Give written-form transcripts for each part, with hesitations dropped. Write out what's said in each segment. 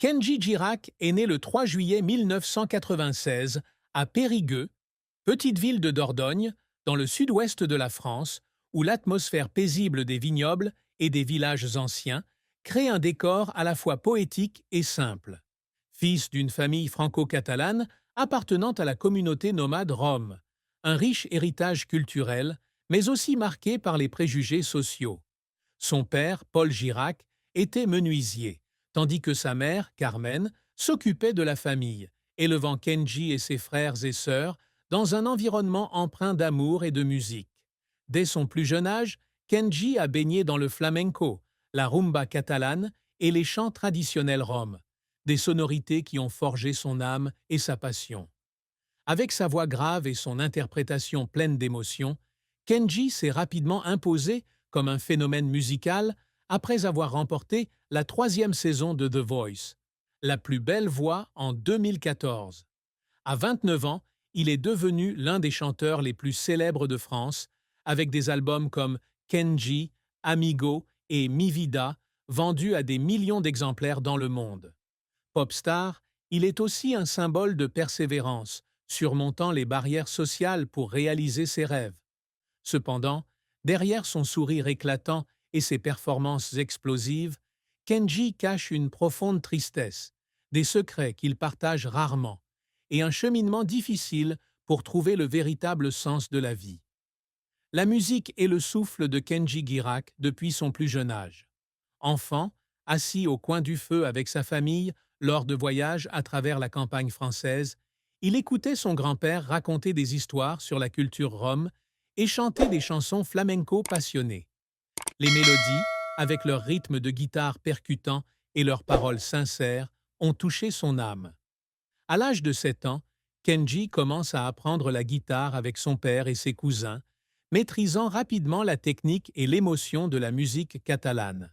Kenji Girac est né le 3 juillet 1996 à Périgueux, petite ville de Dordogne, dans le sud-ouest de la France, où l'atmosphère paisible des vignobles et des villages anciens crée un décor à la fois poétique et simple. Fils d'une famille franco-catalane appartenant à la communauté nomade Rome, un riche héritage culturel, mais aussi marqué par les préjugés sociaux. Son père, Paul Girac, était menuisier, tandis que sa mère, Carmen, s'occupait de la famille, élevant Kenji et ses frères et sœurs dans un environnement empreint d'amour et de musique. Dès son plus jeune âge, Kenji a baigné dans le flamenco, la rumba catalane et les chants traditionnels roms, des sonorités qui ont forgé son âme et sa passion. Avec sa voix grave et son interprétation pleine d'émotion, Kenji s'est rapidement imposé comme un phénomène musical après avoir remporté la troisième saison de The Voice, la plus belle voix en 2014. À 29 ans, il est devenu l'un des chanteurs les plus célèbres de France, avec des albums comme Kenji, Amigo et Mi Vida, vendus à des millions d'exemplaires dans le monde. Popstar, il est aussi un symbole de persévérance, surmontant les barrières sociales pour réaliser ses rêves. Cependant, derrière son sourire éclatant et ses performances explosives, Kenji cache une profonde tristesse, des secrets qu'il partage rarement, et un cheminement difficile pour trouver le véritable sens de la vie. La musique est le souffle de Kenji Girac depuis son plus jeune âge. Enfant, assis au coin du feu avec sa famille lors de voyages à travers la campagne française, il écoutait son grand-père raconter des histoires sur la culture rome et chanter des chansons flamenco passionnées. Les mélodies, avec leur rythme de guitare percutant et leurs paroles sincères, ont touché son âme. À l'âge de 7 ans, Kenji commence à apprendre la guitare avec son père et ses cousins, maîtrisant rapidement la technique et l'émotion de la musique catalane.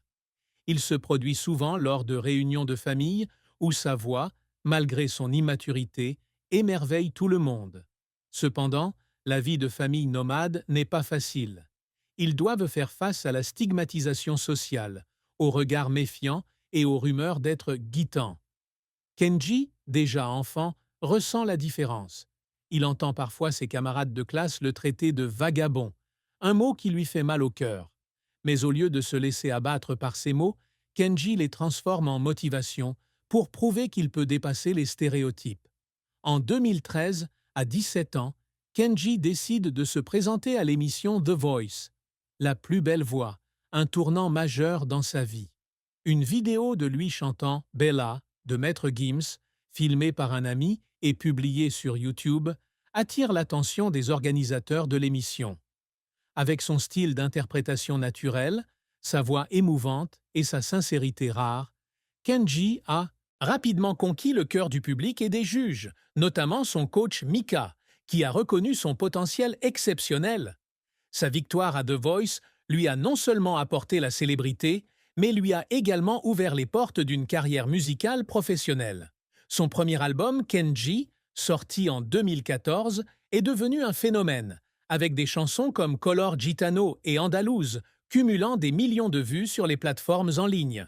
Il se produit souvent lors de réunions de famille où sa voix, malgré son immaturité, émerveille tout le monde. Cependant, la vie de famille nomade n'est pas facile. Ils doivent faire face à la stigmatisation sociale, aux regards méfiants et aux rumeurs d'être guitans. Kenji, déjà enfant, ressent la différence. Il entend parfois ses camarades de classe le traiter de vagabond, un mot qui lui fait mal au cœur. Mais au lieu de se laisser abattre par ces mots, Kenji les transforme en motivation pour prouver qu'il peut dépasser les stéréotypes. En 2013, à 17 ans, Kenji décide de se présenter à l'émission The Voice, la plus belle voix, un tournant majeur dans sa vie. Une vidéo de lui chantant Bella de Maître Gims, filmée par un ami et publiée sur YouTube, attire l'attention des organisateurs de l'émission. Avec son style d'interprétation naturel, sa voix émouvante et sa sincérité rare, Kenji a rapidement conquis le cœur du public et des juges, notamment son coach Mika, qui a reconnu son potentiel exceptionnel. Sa victoire à The Voice lui a non seulement apporté la célébrité, mais lui a également ouvert les portes d'une carrière musicale professionnelle. Son premier album, Kenji, sorti en 2014, est devenu un phénomène, avec des chansons comme Color Gitano et Andalouse, cumulant des millions de vues sur les plateformes en ligne.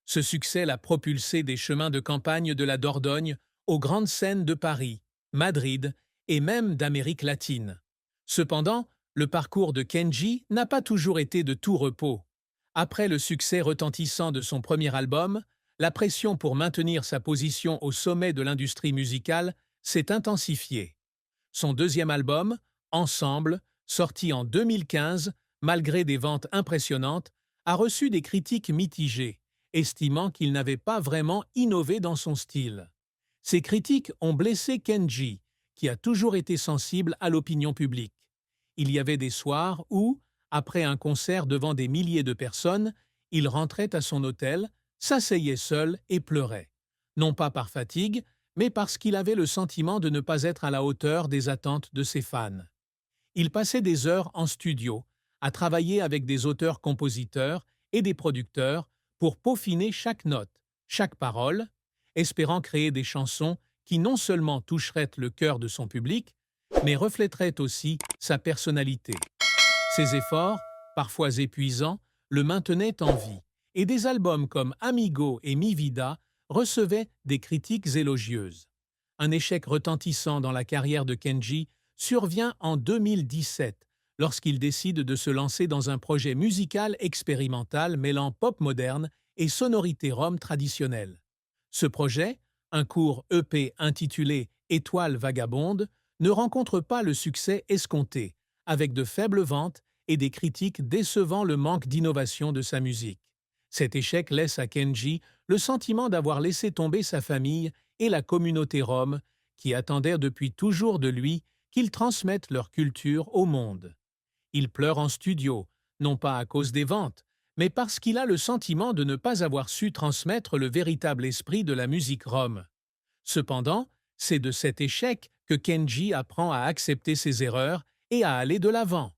Ce succès l'a propulsé des chemins de campagne de la Dordogne aux grandes scènes de Paris, Madrid et même d'Amérique latine. Cependant, le parcours de Kenji n'a pas toujours été de tout repos. Après le succès retentissant de son premier album, la pression pour maintenir sa position au sommet de l'industrie musicale s'est intensifiée. Son deuxième album, Ensemble, sorti en 2015, malgré des ventes impressionnantes, a reçu des critiques mitigées, estimant qu'il n'avait pas vraiment innové dans son style. Ces critiques ont blessé Kenji, qui a toujours été sensible à l'opinion publique. Il y avait des soirs où, après un concert devant des milliers de personnes, il rentrait à son hôtel, s'asseyait seul et pleurait. Non pas par fatigue, mais parce qu'il avait le sentiment de ne pas être à la hauteur des attentes de ses fans. Il passait des heures en studio, à travailler avec des auteurs-compositeurs et des producteurs pour peaufiner chaque note, chaque parole, espérant créer des chansons qui non seulement toucheraient le cœur de son public, mais reflèteraient aussi sa personnalité. Ses efforts, parfois épuisants, le maintenaient en vie, et des albums comme Amigo et Mi Vida recevait des critiques élogieuses. Un échec retentissant dans la carrière de Kenji survient en 2017, lorsqu'il décide de se lancer dans un projet musical expérimental mêlant pop moderne et sonorités roms traditionnelles. Ce projet, un court EP intitulé Étoile vagabonde, ne rencontre pas le succès escompté, avec de faibles ventes et des critiques décevant le manque d'innovation de sa musique. Cet échec laisse à Kenji le sentiment d'avoir laissé tomber sa famille et la communauté rom, qui attendaient depuis toujours de lui qu'il transmette leur culture au monde. Il pleure en studio, non pas à cause des ventes, mais parce qu'il a le sentiment de ne pas avoir su transmettre le véritable esprit de la musique rom. Cependant, c'est de cet échec que Kenji apprend à accepter ses erreurs et à aller de l'avant.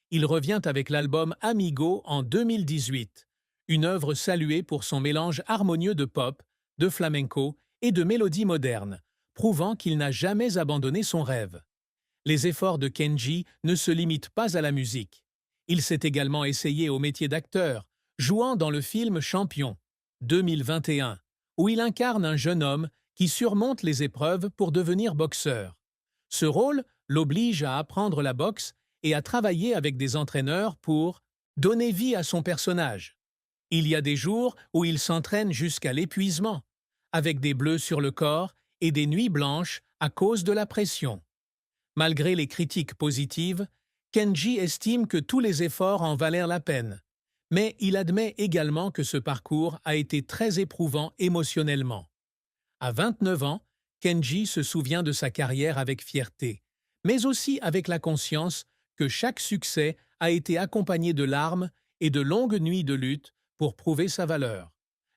Il revient avec l'album Amigo en 2018, une œuvre saluée pour son mélange harmonieux de pop, de flamenco et de mélodies modernes, prouvant qu'il n'a jamais abandonné son rêve. Les efforts de Kenji ne se limitent pas à la musique. Il s'est également essayé au métier d'acteur, jouant dans le film Champion, 2021, où il incarne un jeune homme qui surmonte les épreuves pour devenir boxeur. Ce rôle l'oblige à apprendre la boxe et à travailler avec des entraîneurs pour donner vie à son personnage. Il y a des jours où il s'entraîne jusqu'à l'épuisement, avec des bleus sur le corps et des nuits blanches à cause de la pression. Malgré les critiques positives, Kenji estime que tous les efforts en valèrent la peine, mais il admet également que ce parcours a été très éprouvant émotionnellement. À 29 ans, Kenji se souvient de sa carrière avec fierté, mais aussi avec la conscience que chaque succès a été accompagné de larmes et de longues nuits de lutte pour prouver sa valeur.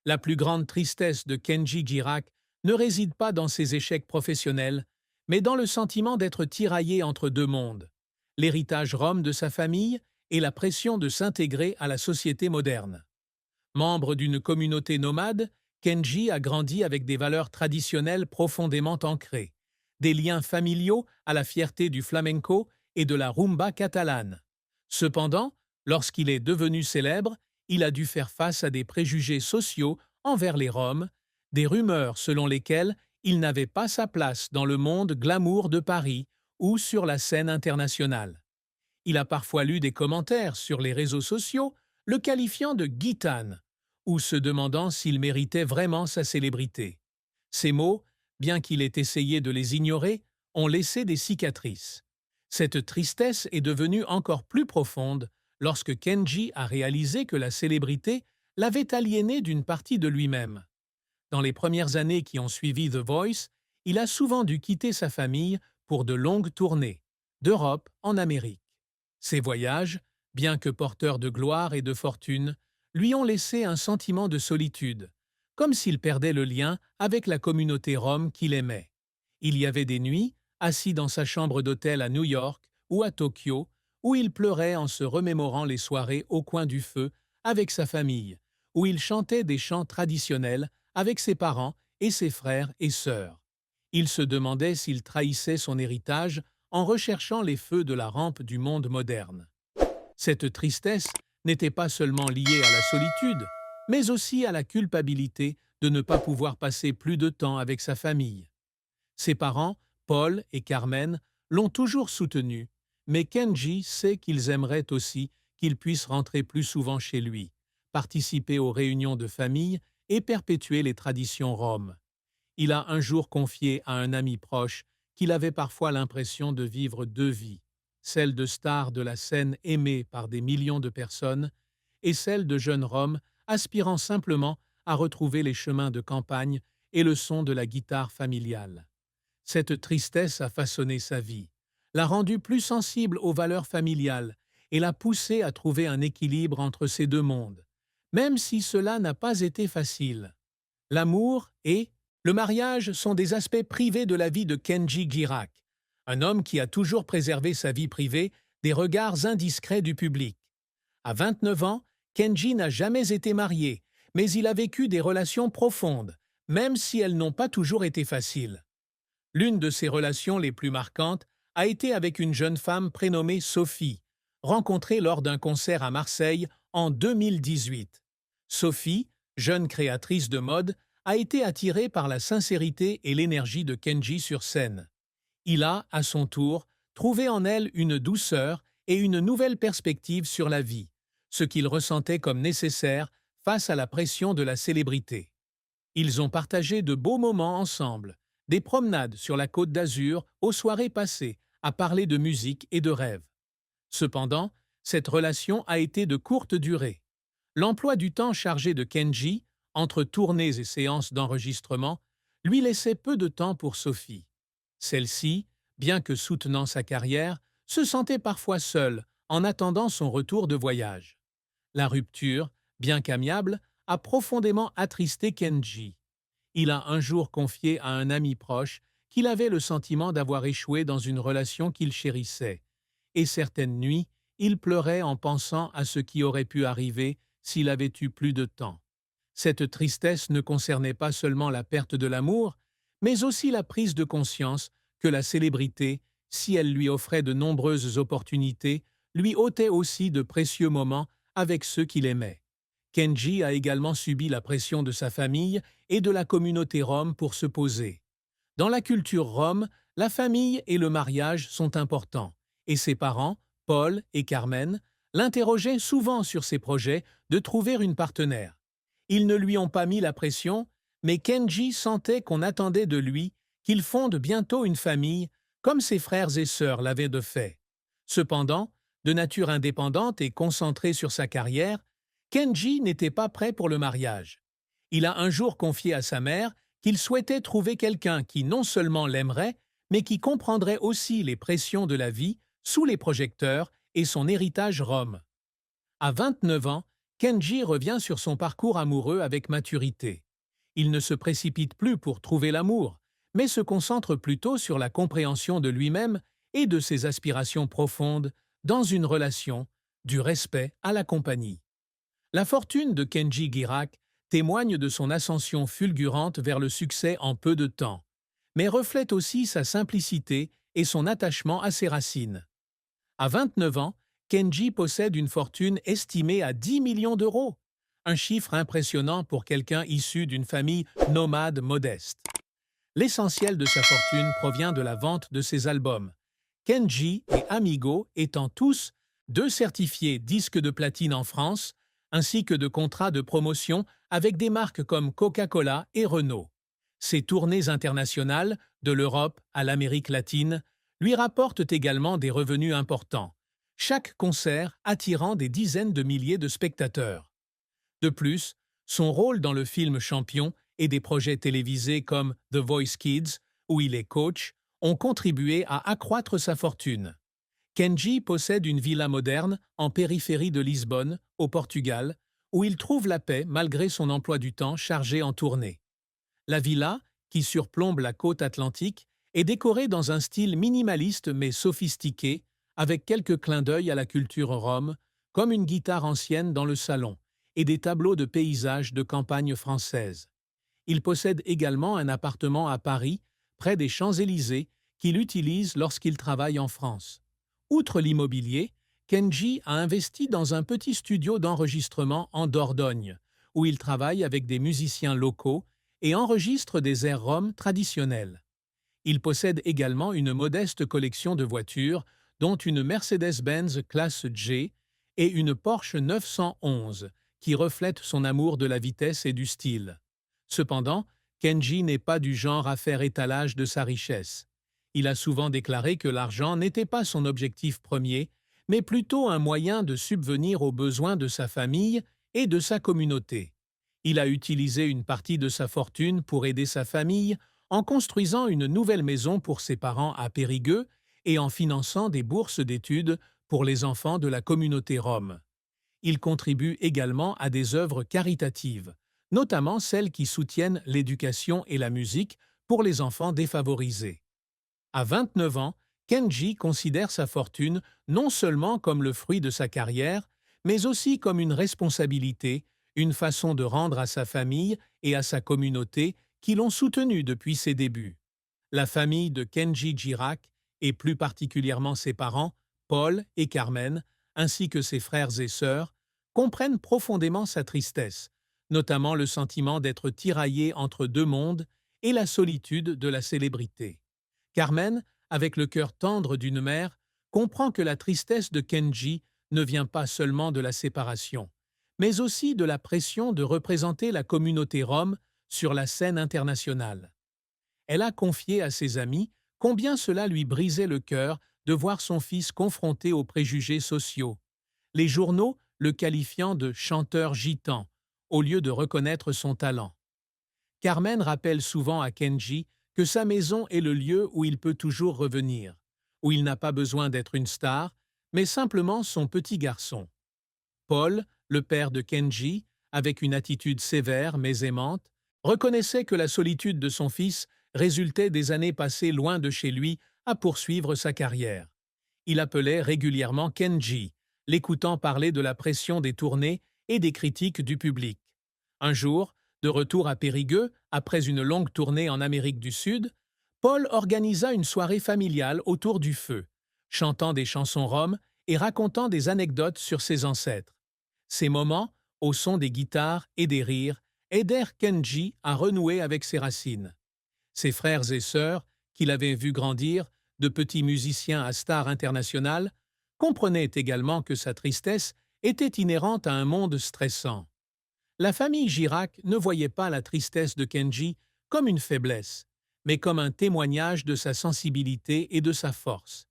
La plus grande tristesse de Kenji Girac ne réside pas dans ses échecs professionnels, mais dans le sentiment d'être tiraillé entre deux mondes, l'héritage rom de sa famille et la pression de s'intégrer à la société moderne. Membre d'une communauté nomade, Kenji a grandi avec des valeurs traditionnelles profondément ancrées, des liens familiaux à la fierté du flamenco et de la rumba catalane. Cependant, lorsqu'il est devenu célèbre, il a dû faire face à des préjugés sociaux envers les Roms, des rumeurs selon lesquelles il n'avait pas sa place dans le monde glamour de Paris ou sur la scène internationale. Il a parfois lu des commentaires sur les réseaux sociaux le qualifiant de gitane ou se demandant s'il méritait vraiment sa célébrité. Ces mots, bien qu'il ait essayé de les ignorer, ont laissé des cicatrices. Cette tristesse est devenue encore plus profonde lorsque Kenji a réalisé que la célébrité l'avait aliéné d'une partie de lui-même. Dans les premières années qui ont suivi The Voice, il a souvent dû quitter sa famille pour de longues tournées, d'Europe en Amérique. Ces voyages, bien que porteurs de gloire et de fortune, lui ont laissé un sentiment de solitude, comme s'il perdait le lien avec la communauté rom qu'il aimait. Il y avait des nuits, assis dans sa chambre d'hôtel à New York ou à Tokyo, où il pleurait en se remémorant les soirées au coin du feu avec sa famille, où il chantait des chants traditionnels avec ses parents et ses frères et sœurs. Il se demandait s'il trahissait son héritage en recherchant les feux de la rampe du monde moderne. Cette tristesse n'était pas seulement liée à la solitude, mais aussi à la culpabilité de ne pas pouvoir passer plus de temps avec sa famille. Ses parents, Paul et Carmen, l'ont toujours soutenu, mais Kenji sait qu'ils aimeraient aussi qu'il puisse rentrer plus souvent chez lui, participer aux réunions de famille et perpétuer les traditions roms. Il a un jour confié à un ami proche qu'il avait parfois l'impression de vivre deux vies, celle de star de la scène aimée par des millions de personnes et celle de jeune Rom aspirant simplement à retrouver les chemins de campagne et le son de la guitare familiale. Cette tristesse a façonné sa vie, l'a rendu plus sensible aux valeurs familiales et l'a poussé à trouver un équilibre entre ces deux mondes, même si cela n'a pas été facile. L'amour et le mariage sont des aspects privés de la vie de Kenji Girac, un homme qui a toujours préservé sa vie privée des regards indiscrets du public. À 29 ans, Kenji n'a jamais été marié, mais il a vécu des relations profondes, même si elles n'ont pas toujours été faciles. L'une de ses relations les plus marquantes a été avec une jeune femme prénommée Sophie, rencontrée lors d'un concert à Marseille en 2018. Sophie, jeune créatrice de mode, a été attiré par la sincérité et l'énergie de Kenji sur scène. Il a, à son tour, trouvé en elle une douceur et une nouvelle perspective sur la vie, ce qu'il ressentait comme nécessaire face à la pression de la célébrité. Ils ont partagé de beaux moments ensemble, des promenades sur la Côte d'Azur aux soirées passées, à parler de musique et de rêves. Cependant, cette relation a été de courte durée. L'emploi du temps chargé de Kenji, entre tournées et séances d'enregistrement, lui laissait peu de temps pour Sophie. Celle-ci, bien que soutenant sa carrière, se sentait parfois seule en attendant son retour de voyage. La rupture, bien qu'amiable, a profondément attristé Kenji. Il a un jour confié à un ami proche qu'il avait le sentiment d'avoir échoué dans une relation qu'il chérissait, et certaines nuits, il pleurait en pensant à ce qui aurait pu arriver s'il avait eu plus de temps. Cette tristesse ne concernait pas seulement la perte de l'amour, mais aussi la prise de conscience que la célébrité, si elle lui offrait de nombreuses opportunités, lui ôtait aussi de précieux moments avec ceux qu'il aimait. Kenji a également subi la pression de sa famille et de la communauté rom pour se poser. Dans la culture rom, la famille et le mariage sont importants, et ses parents, Paul et Carmen, l'interrogeaient souvent sur ses projets de trouver une partenaire. Ils ne lui ont pas mis la pression, mais Kenji sentait qu'on attendait de lui qu'il fonde bientôt une famille, comme ses frères et sœurs l'avaient de fait. Cependant, de nature indépendante et concentré sur sa carrière, Kenji n'était pas prêt pour le mariage. Il a un jour confié à sa mère qu'il souhaitait trouver quelqu'un qui non seulement l'aimerait, mais qui comprendrait aussi les pressions de la vie sous les projecteurs et son héritage rom. À 29 ans, Kenji revient sur son parcours amoureux avec maturité. Il ne se précipite plus pour trouver l'amour, mais se concentre plutôt sur la compréhension de lui-même et de ses aspirations profondes dans une relation, du respect à la compagnie. La fortune de Kenji Girac témoigne de son ascension fulgurante vers le succès en peu de temps, mais reflète aussi sa simplicité et son attachement à ses racines. À 29 ans, Kenji possède une fortune estimée à 10 millions d'euros, un chiffre impressionnant pour quelqu'un issu d'une famille nomade modeste. L'essentiel de sa fortune provient de la vente de ses albums, Kenji et Amigo étant tous deux certifiés disques de platine en France, ainsi que de contrats de promotion avec des marques comme Coca-Cola et Renault. Ses tournées internationales, de l'Europe à l'Amérique latine, lui rapportent également des revenus importants, chaque concert attirant des dizaines de milliers de spectateurs. De plus, son rôle dans le film Champion et des projets télévisés comme The Voice Kids, où il est coach, ont contribué à accroître sa fortune. Kenji possède une villa moderne en périphérie de Lisbonne, au Portugal, où il trouve la paix malgré son emploi du temps chargé en tournée. La villa, qui surplombe la côte atlantique, est décorée dans un style minimaliste mais sophistiqué, avec quelques clins d'œil à la culture rom, comme une guitare ancienne dans le salon, et des tableaux de paysages de campagne française. Il possède également un appartement à Paris, près des Champs-Élysées, qu'il utilise lorsqu'il travaille en France. Outre l'immobilier, Kenji a investi dans un petit studio d'enregistrement en Dordogne, où il travaille avec des musiciens locaux et enregistre des airs roms traditionnels. Il possède également une modeste collection de voitures, dont une Mercedes-Benz classe G et une Porsche 911, qui reflètent son amour de la vitesse et du style. Cependant, Kenji n'est pas du genre à faire étalage de sa richesse. Il a souvent déclaré que l'argent n'était pas son objectif premier, mais plutôt un moyen de subvenir aux besoins de sa famille et de sa communauté. Il a utilisé une partie de sa fortune pour aider sa famille en construisant une nouvelle maison pour ses parents à Périgueux et en finançant des bourses d'études pour les enfants de la communauté rom. Il contribue également à des œuvres caritatives, notamment celles qui soutiennent l'éducation et la musique pour les enfants défavorisés. À 29 ans, Kenji considère sa fortune non seulement comme le fruit de sa carrière, mais aussi comme une responsabilité, une façon de rendre à sa famille et à sa communauté qui l'ont soutenu depuis ses débuts. La famille de Kenji Girac, et plus particulièrement ses parents, Paul et Carmen, ainsi que ses frères et sœurs, comprennent profondément sa tristesse, notamment le sentiment d'être tiraillé entre deux mondes et la solitude de la célébrité. Carmen, avec le cœur tendre d'une mère, comprend que la tristesse de Kenji ne vient pas seulement de la séparation, mais aussi de la pression de représenter la communauté rom sur la scène internationale. Elle a confié à ses amis combien cela lui brisait le cœur de voir son fils confronté aux préjugés sociaux, les journaux le qualifiant de chanteur gitan, au lieu de reconnaître son talent. Carmen rappelle souvent à Kenji que sa maison est le lieu où il peut toujours revenir, où il n'a pas besoin d'être une star, mais simplement son petit garçon. Paul, le père de Kenji, avec une attitude sévère mais aimante, reconnaissait que la solitude de son fils résultait des années passées loin de chez lui à poursuivre sa carrière. Il appelait régulièrement Kenji, l'écoutant parler de la pression des tournées et des critiques du public. Un jour, de retour à Périgueux, après une longue tournée en Amérique du Sud, Paul organisa une soirée familiale autour du feu, chantant des chansons roms et racontant des anecdotes sur ses ancêtres. Ces moments, au son des guitares et des rires, aidèrent Kenji à renouer avec ses racines. Ses frères et sœurs, qu'il avait vus grandir, de petits musiciens à stars internationales, comprenaient également que sa tristesse était inhérente à un monde stressant. La famille Girac ne voyait pas la tristesse de Kenji comme une faiblesse, mais comme un témoignage de sa sensibilité et de sa force.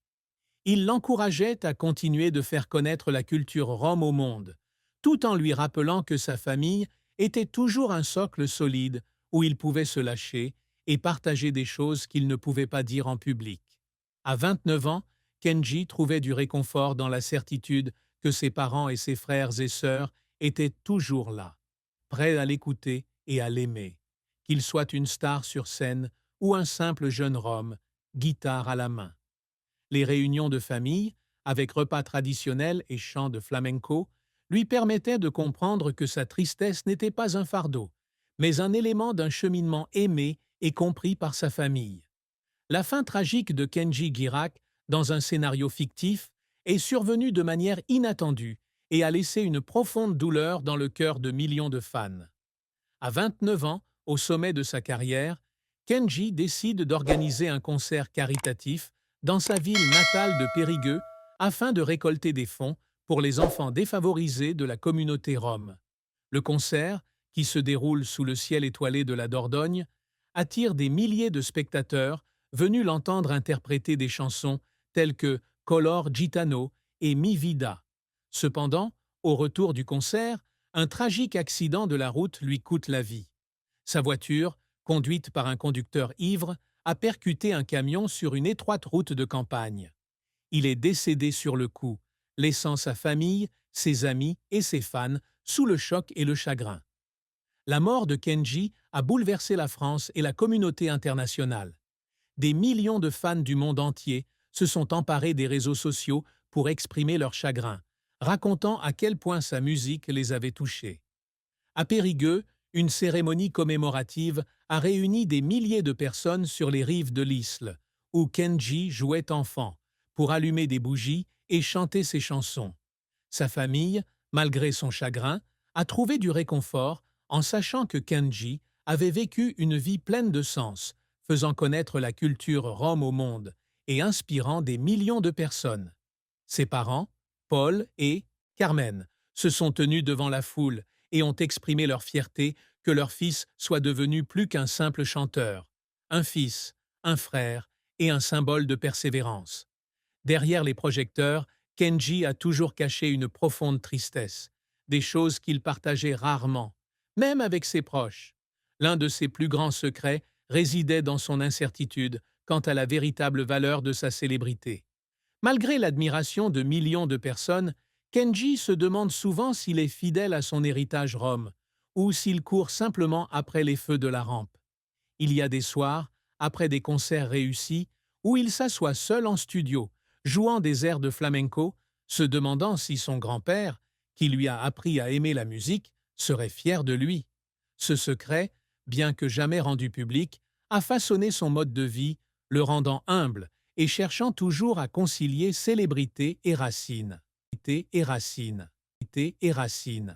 Il l'encourageait à continuer de faire connaître la culture rom au monde, tout en lui rappelant que sa famille était toujours un socle solide où il pouvait se lâcher et partager des choses qu'il ne pouvait pas dire en public. À 29 ans, Kenji trouvait du réconfort dans la certitude que ses parents et ses frères et sœurs étaient toujours là, prêts à l'écouter et à l'aimer, qu'il soit une star sur scène ou un simple jeune rom, guitare à la main. Les réunions de famille, avec repas traditionnels et chants de flamenco, lui permettaient de comprendre que sa tristesse n'était pas un fardeau, mais un élément d'un cheminement aimé et compris par sa famille. La fin tragique de Kenji Girac, dans un scénario fictif, est survenue de manière inattendue et a laissé une profonde douleur dans le cœur de millions de fans. À 29 ans, au sommet de sa carrière, Kenji décide d'organiser un concert caritatif dans sa ville natale de Périgueux afin de récolter des fonds pour les enfants défavorisés de la communauté rom. Le concert, qui se déroule sous le ciel étoilé de la Dordogne, attire des milliers de spectateurs venus l'entendre interpréter des chansons telles que Color Gitano et Mi Vida. Cependant, au retour du concert, un tragique accident de la route lui coûte la vie. Sa voiture, conduite par un conducteur ivre, a percuté un camion sur une étroite route de campagne. Il est décédé sur le coup, laissant sa famille, ses amis et ses fans sous le choc et le chagrin. La mort de Kenji a bouleversé la France et la communauté internationale. Des millions de fans du monde entier se sont emparés des réseaux sociaux pour exprimer leur chagrin, racontant à quel point sa musique les avait touchés. À Périgueux, une cérémonie commémorative a réuni des milliers de personnes sur les rives de l'Isle, où Kenji jouait enfant, pour allumer des bougies et chanter ses chansons. Sa famille, malgré son chagrin, a trouvé du réconfort en sachant que Kenji avait vécu une vie pleine de sens, faisant connaître la culture rom au monde et inspirant des millions de personnes. Ses parents, Paul et Carmen, se sont tenus devant la foule et ont exprimé leur fierté que leur fils soit devenu plus qu'un simple chanteur, un fils, un frère et un symbole de persévérance. Derrière les projecteurs, Kenji a toujours caché une profonde tristesse, des choses qu'il partageait rarement, même avec ses proches. L'un de ses plus grands secrets résidait dans son incertitude quant à la véritable valeur de sa célébrité. Malgré l'admiration de millions de personnes, Kenji se demande souvent s'il est fidèle à son héritage rom ou s'il court simplement après les feux de la rampe. Il y a des soirs, après des concerts réussis, où il s'assoit seul en studio, jouant des airs de flamenco, se demandant si son grand-père, qui lui a appris à aimer la musique, serait fier de lui. Ce secret, bien que jamais rendu public, a façonné son mode de vie, le rendant humble et cherchant toujours à concilier célébrité et racines. Et racines. Et racines.